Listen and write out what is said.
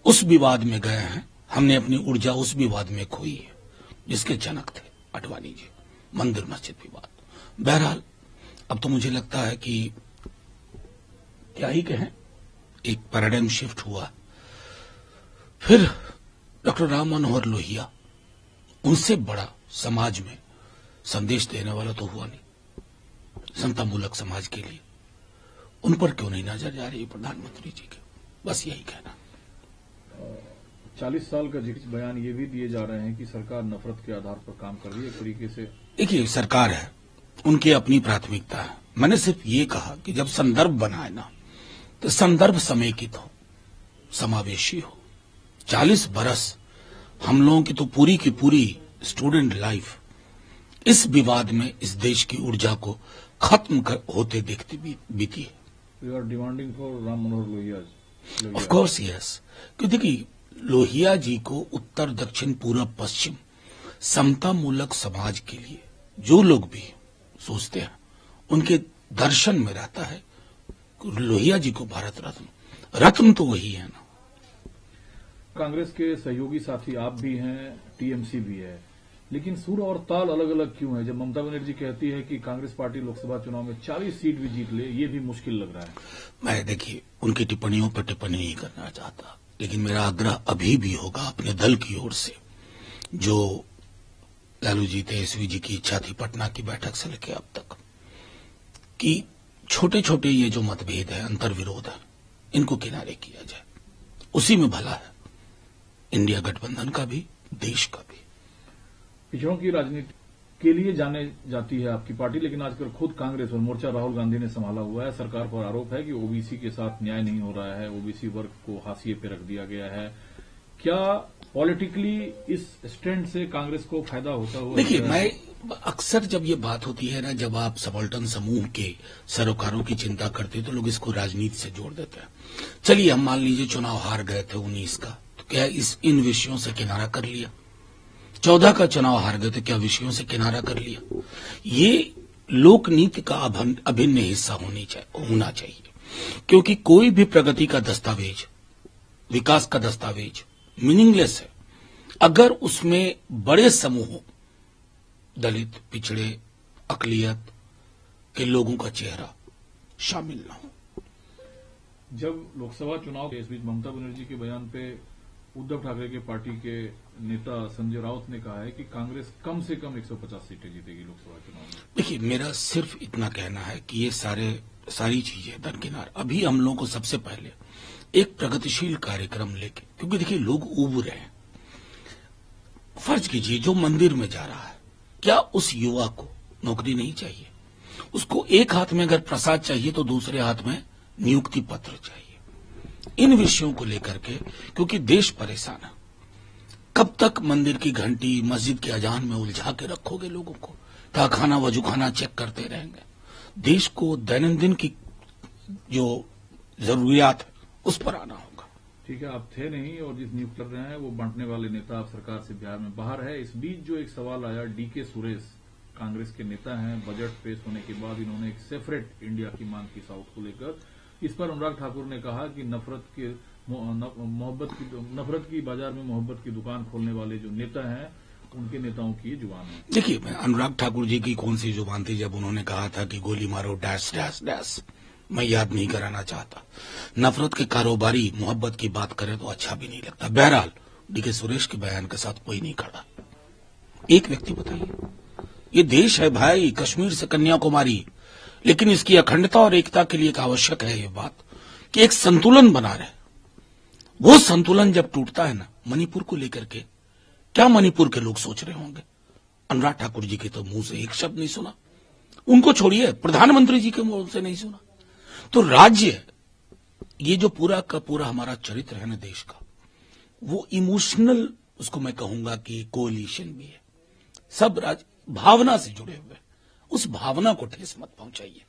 उस विवाद में गए हैं। हमने अपनी ऊर्जा उस विवाद में खोई है जिसके जनक थे आडवाणी जी, मंदिर मस्जिद विवाद। बहरहाल अब तो मुझे लगता है कि क्या ही कहें, एक पैराडाइम शिफ्ट हुआ। फिर डॉक्टर राम मनोहर लोहिया, उनसे बड़ा समाज में संदेश देने वाला तो हुआ नहीं समतामूलक समाज के लिए। उन पर क्यों नहीं नजर जा रही प्रधानमंत्री जी की, बस यही कहना। 40 साल का जिक्र बयान ये भी दिए जा रहे हैं कि सरकार नफरत के आधार पर काम कर रही है एक तरीके से। देखिए, सरकार है, उनकी अपनी प्राथमिकता है। मैंने सिर्फ ये कहा कि जब संदर्भ बनाए ना तो संदर्भ समेकित हो, समावेशी हो। 40 बरस हम लोगों की तो पूरी की पूरी स्टूडेंट लाइफ इस विवाद में इस देश की ऊर्जा को खत्म होते देखती बीती है। We are demanding for Ram Manohar Lohia. Of course yes, क्योंकि देखिए लोहिया जी को उत्तर दक्षिण पूरब पश्चिम समतामूलक समाज के लिए जो लोग भी सोचते हैं उनके दर्शन में रहता है लोहिया जी को भारत रत्न तो वही है ना। कांग्रेस के सहयोगी साथी आप भी हैं, टीएमसी भी है, लेकिन सुर और ताल अलग अलग क्यों है? जब ममता बनर्जी कहती है कि कांग्रेस पार्टी लोकसभा चुनाव में 40 सीट भी जीत ले, ये भी मुश्किल लग रहा है। मैं देखिए उनकी टिप्पणियों पर टिप्पणी नहीं करना चाहता, लेकिन मेरा आग्रह अभी भी होगा अपने दल की ओर से, जो लालू जी तेजस्वी जी की इच्छा थी पटना की बैठक से लेकर अब तक, कि छोटे छोटे ये जो मतभेद है, अंतर्विरोध है, इनको किनारे किया जाए। उसी में भला है इंडिया गठबंधन का भी, देश का भी। पिछड़ों की राजनीति के लिए जाने जाती है आपकी पार्टी, लेकिन आजकल खुद कांग्रेस और मोर्चा राहुल गांधी ने संभाला हुआ है। सरकार पर आरोप है कि ओबीसी के साथ न्याय नहीं हो रहा है, ओबीसी वर्ग को हाशिए पे रख दिया गया है। क्या पॉलिटिकली इस स्टैंड से कांग्रेस को फायदा होता हुआ? देखिए, मैं अक्सर जब ये बात होती है ना, जब आप सबाल्टर्न समूह के सरोकारों की चिंता करते हैं तो लोग इसको राजनीति से जोड़ देते हैं। चलिए हम मान लीजिए चुनाव हार गए थे 19 का, तो क्या इन विषयों से किनारा कर लिया? 14 का चुनाव हार गए थे, क्या विषयों से किनारा कर लिया? ये लोकनीति का अभिन्न हिस्सा होना चाहिए, क्योंकि कोई भी प्रगति का दस्तावेज, विकास का दस्तावेज मीनिंगलेस है अगर उसमें बड़े समूहों, दलित, पिछड़े, अकलियत के लोगों का चेहरा शामिल न हो। जब लोकसभा चुनाव के इस बीच ममता बनर्जी के बयान पे उद्धव ठाकरे के पार्टी के नेता संजय राउत ने कहा है कि कांग्रेस कम से कम 150 सीटें जीतेगी लोकसभा चुनाव में। देखिए, मेरा सिर्फ इतना कहना है कि ये सारी चीजें दरकिनार, अभी हम लोगों को सबसे पहले एक प्रगतिशील कार्यक्रम लेके, क्योंकि देखिए लोग उब रहे हैं। फर्ज कीजिए जो मंदिर में जा रहा है, क्या उस युवा को नौकरी नहीं चाहिए? उसको एक हाथ में अगर प्रसाद चाहिए तो दूसरे हाथ में नियुक्ति पत्र चाहिए। इन विषयों को लेकर के, क्योंकि देश परेशान है। कब तक मंदिर की घंटी, मस्जिद के अजान में उलझा के रखोगे लोगों को? ताखाना वजूखाना चेक करते रहेंगे। देश को दैनंदिन की जो जरूरियात है उस पर आना होगा। ठीक है, आप थे नहीं और जिस नियुक्त कर रहे हैं वो बांटने वाले नेता आप सरकार से बिहार में बाहर है। इस बीच जो एक सवाल आया, डीके सुरेश कांग्रेस के नेता हैं, बजट पेश होने के बाद इन्होंने एक सेपरेट इंडिया की मांग की साउथ को लेकर। इस पर अनुराग ठाकुर ने कहा कि नफरत की बाजार में मोहब्बत की दुकान खोलने वाले जो नेता हैं उनके नेताओं की जुबान है। देखिए, अनुराग ठाकुर जी की कौन सी जुबान थी जब उन्होंने कहा था कि गोली मारो डैश डैश डैश? मैं याद नहीं कराना चाहता। नफरत के कारोबारी मोहब्बत की बात करें तो अच्छा भी नहीं लगता। बहरहाल डीके सुरेश के बयान के साथ कोई नहीं खड़ा। एक व्यक्ति बताइए, ये देश है भाई, कश्मीर से कन्याकुमारी, लेकिन इसकी अखंडता और एकता के लिए एक आवश्यक है ये बात कि एक संतुलन बना रहे। वो संतुलन जब टूटता है ना, मणिपुर को लेकर के, क्या मणिपुर के लोग सोच रहे होंगे? अनुराग ठाकुर जी के तो मुंह से एक शब्द नहीं सुना, उनको छोड़िए प्रधानमंत्री जी के मुंह से नहीं सुना। तो राज्य, ये जो पूरा का पूरा हमारा चरित्र है ना देश का, वो इमोशनल, उसको मैं कहूंगा कि कोलिशन भी है। सब राज्य भावना से जुड़े हुए, उस भावना को ठेस मत पहुंचाइए।